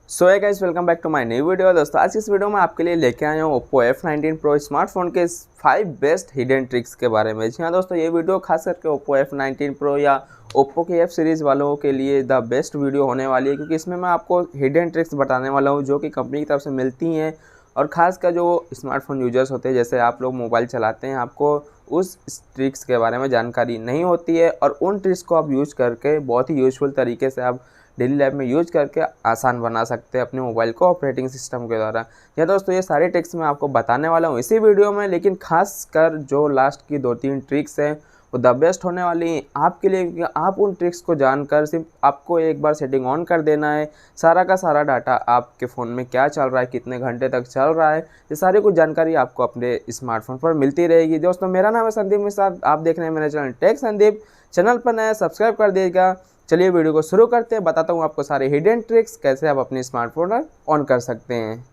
So hi guys, welcome back to my new video. दोस्तों आज इस वीडियो में आपके लिए लेके आया हूँ Oppo F19 Pro स्मार्टफोन के 5 बेस्ट हिडन ट्रिक्स के बारे में। जी हाँ दोस्तों, ये वीडियो खास करके Oppo F19 Pro या Oppo के F सीरीज़ वालों के लिए द बेस्ट वीडियो होने वाली है, क्योंकि इसमें मैं आपको हिडन ट्रिक्स बताने वाला हूँ जो कि कंपनी की तरफ से मिलती हैं और ख़ास कर जो स्मार्टफोन यूजर्स होते हैं, जैसे आप लोग मोबाइल चलाते हैं, आपको उस ट्रिक्स के बारे में जानकारी नहीं होती है और उन ट्रिक्स को आप यूज़ करके बहुत ही यूज़फुल तरीके से आप डेली लाइफ में यूज करके आसान बना सकते हैं अपने मोबाइल को ऑपरेटिंग सिस्टम के द्वारा। या दोस्तों, ये सारे ट्रिक्स मैं आपको बताने वाला हूँ इसी वीडियो में, लेकिन खास कर जो लास्ट की 2-3 ट्रिक्स हैं वो द बेस्ट होने वाली हैं आपके लिए, क्योंकि आप उन ट्रिक्स को जानकर सिर्फ आपको एक बार सेटिंग ऑन कर देना है। सारा का सारा डाटा आपके फ़ोन में क्या चल रहा है, कितने घंटे तक चल रहा है, ये सारी कुछ जानकारी आपको अपने स्मार्टफोन पर मिलती रहेगी। दोस्तों, मेरा नाम है संदीप मिश्रा, आप देख रहे हैं मेरा चैनल टेक संदीप। चैनल पर नया सब्सक्राइब कर दीजिएगा। चलिए वीडियो को शुरू करते हैं, बताता हूँ आपको सारे हिडन ट्रिक्स कैसे आप अपने स्मार्टफोन पर ऑन कर सकते हैं।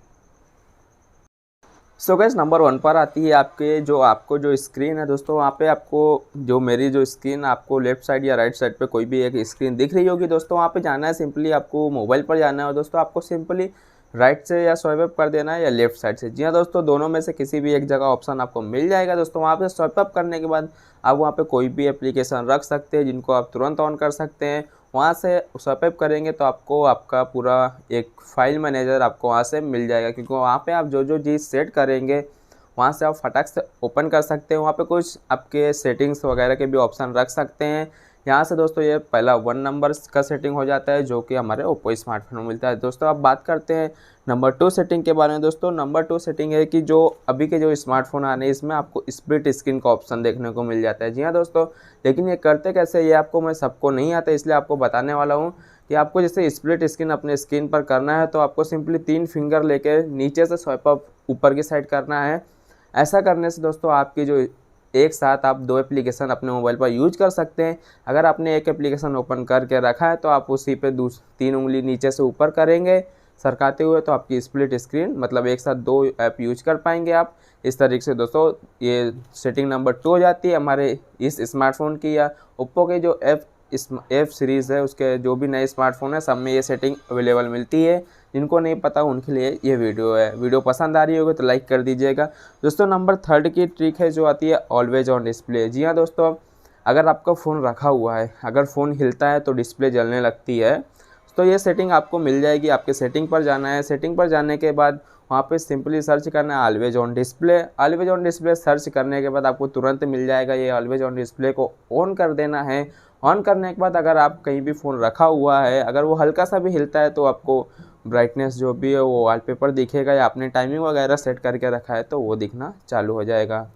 सो गाइस, नंबर 1 पर आती है आपको जो स्क्रीन है। दोस्तों, वहाँ पे आपको जो मेरी जो स्क्रीन आपको लेफ्ट साइड या राइट साइड पे कोई भी एक स्क्रीन दिख रही होगी। दोस्तों, वहाँ पे जाना है, सिंपली आपको मोबाइल पर जाना है और दोस्तों आपको सिंपली राइट से या स्वाइप अप कर देना है या लेफ्ट साइड से। जी हाँ दोस्तों, दोनों में से किसी भी एक जगह ऑप्शन आपको मिल जाएगा। दोस्तों, वहाँ पे स्वाइप अप करने के बाद आप वहाँ पे कोई भी एप्लीकेशन रख सकते हैं जिनको आप तुरंत ऑन कर सकते हैं। वहाँ से स्वाइप अप करेंगे तो आपको आपका पूरा एक फाइल मैनेजर आपको वहाँ से मिल जाएगा, क्योंकि वहाँ पे आप जो जो चीज़ सेट करेंगे वहाँ से आप फटाक से ओपन कर सकते हैं। वहाँ पे कुछ आपके सेटिंग्स वगैरह के भी ऑप्शन रख सकते हैं। यहाँ से दोस्तों ये पहला 1 नंबर का सेटिंग हो जाता है जो कि हमारे ओप्पो स्मार्टफोन में मिलता है। दोस्तों, अब बात करते हैं नंबर 2 सेटिंग के बारे में। दोस्तों, नंबर 2 सेटिंग है कि जो अभी के जो स्मार्टफोन आने इसमें आपको स्प्लिट स्क्रीन का ऑप्शन देखने को मिल जाता है। जी हाँ दोस्तों, लेकिन ये करते कैसे, ये आपको मैं सबको नहीं आता, इसलिए आपको बताने वाला हूँ कि आपको जैसे स्प्लिट स्क्रीन अपने स्क्रीन पर करना है तो आपको सिंपली 3 फिंगर लेके नीचे से स्वाइप अप ऊपर की साइड करना है। ऐसा करने से दोस्तों आपकी जो एक साथ आप 2 एप्लीकेशन अपने मोबाइल पर यूज कर सकते हैं। अगर आपने एक एप्लीकेशन ओपन करके रखा है तो आप उसी पे 3 उंगली नीचे से ऊपर करेंगे सरकाते हुए, तो आपकी स्प्लिट स्क्रीन मतलब एक साथ 2 ऐप यूज कर पाएंगे आप। इस तरीके से दोस्तों ये सेटिंग नंबर 2 हो जाती है हमारे इस स्मार्टफोन की या ओप्पो के जो एफ सीरीज़ है उसके जो भी नए स्मार्टफोन है सब में ये सेटिंग अवेलेबल मिलती है। जिनको नहीं पता उनके लिए ये वीडियो है। वीडियो पसंद आ रही होगी तो लाइक कर दीजिएगा। दोस्तों, नंबर 3 की ट्रिक है जो आती है ऑलवेज ऑन डिस्प्ले। जी हाँ दोस्तों, अगर आपका फ़ोन रखा हुआ है, अगर फ़ोन हिलता है तो डिस्प्ले जलने लगती है, तो ये सेटिंग आपको मिल जाएगी। आपके सेटिंग पर जाना है, सेटिंग पर जाने के बाद वहाँ पे सिंपली सर्च करना है always on display. Always on display search करने के बाद आपको तुरंत मिल जाएगा। ये ऑलवेज ऑन डिस्प्ले को ऑन कर देना है। ऑन करने के बाद अगर आप कहीं भी फ़ोन रखा हुआ है, अगर वो हल्का सा भी हिलता है तो आपको ब्राइटनेस जो भी है वो वॉलपेपर दिखेगा, या आपने टाइमिंग वगैरह सेट करके रखा है तो वो दिखना चालू हो जाएगा।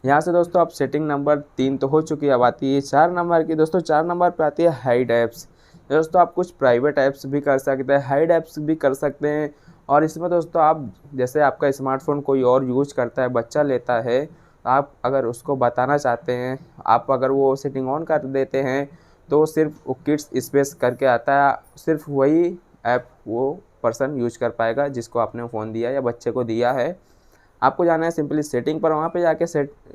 यहाँ से दोस्तों अब सेटिंग नंबर 3 तो हो चुकी है, अब आती है 4 नंबर की। दोस्तों, 4 नंबर पे आती है हाइड ऐप्स। दोस्तों, आप कुछ प्राइवेट ऐप्स भी कर सकते हैं, हाइड ऐप्स भी कर सकते हैं। और इसमें दोस्तों आप जैसे आपका स्मार्टफोन कोई और यूज करता है, बच्चा लेता है, आप अगर उसको बताना चाहते हैं, आप अगर वो सेटिंग ऑन कर देते हैं तो सिर्फ वो किड्स स्पेस करके आता है, सिर्फ वही ऐप वो पर्सन यूज कर पाएगा जिसको आपने फ़ोन दिया या बच्चे को दिया है। आपको जाना है सिंपली सेटिंग पर, वहाँ पे जाके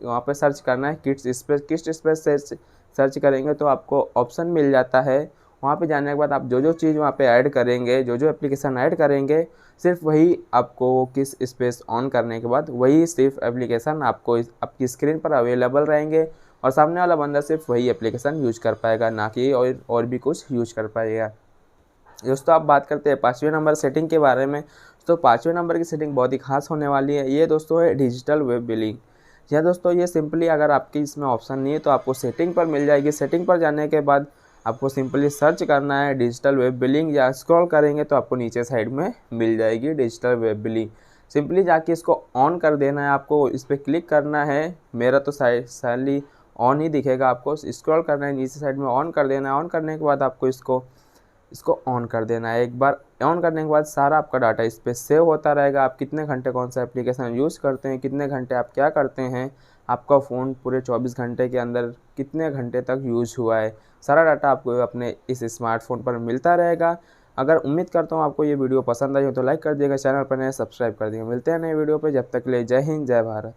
वहाँ पे सर्च करना है किड्स स्पेस से सर्च करेंगे तो आपको ऑप्शन मिल जाता है। वहाँ पे जाने के बाद आप जो जो चीज़ वहाँ पे ऐड करेंगे, जो जो एप्लीकेशन ऐड करेंगे, सिर्फ वही आपको किस स्पेस ऑन करने के बाद वही सिर्फ एप्लीकेशन आपको आपकी स्क्रीन पर अवेलेबल रहेंगे और सामने वाला बंदा सिर्फ वही एप्लीकेशन यूज कर पाएगा, ना कि और भी कुछ यूज कर पाएगा। दोस्तों, आप बात करते हैं 5वें नंबर सेटिंग के बारे में। तो 5वें नंबर की सेटिंग बहुत ही खास होने वाली है। ये दोस्तों है डिजिटल वेब बिलिंग। या दोस्तों, ये सिंपली अगर आपकी इसमें ऑप्शन नहीं है तो आपको सेटिंग पर मिल जाएगी। सेटिंग पर जाने के बाद आपको सिंपली सर्च करना है डिजिटल वेब बिलिंग, या स्क्रॉल करेंगे तो आपको नीचे साइड में मिल जाएगी डिजिटल वेब बिलिंग। सिंपली जाके इसको ऑन कर देना है, आपको इस पर क्लिक करना है। मेरा तो साइडली ऑन ही दिखेगा, आपको स्क्रॉल करना है नीचे साइड में, ऑन कर देना है। ऑन करने के बाद आपको इसको ऑन कर देना है। एक बार ऑन करने के बाद सारा आपका डाटा इस पर सेव होता रहेगा। आप कितने घंटे कौन सा एप्लीकेशन यूज़ करते हैं, कितने घंटे आप क्या करते हैं, आपका फ़ोन पूरे 24 घंटे के अंदर कितने घंटे तक यूज हुआ है, सारा डाटा आपको अपने इस स्मार्टफोन पर मिलता रहेगा। अगर उम्मीद करता हूँ आपको ये वीडियो पसंद आई हो तो लाइक कर दिएगा, चैनल पर नए सब्सक्राइब कर दिएगा। मिलते हैं नए वीडियो पर, जब तक के लिए जय हिंद, जय भारत।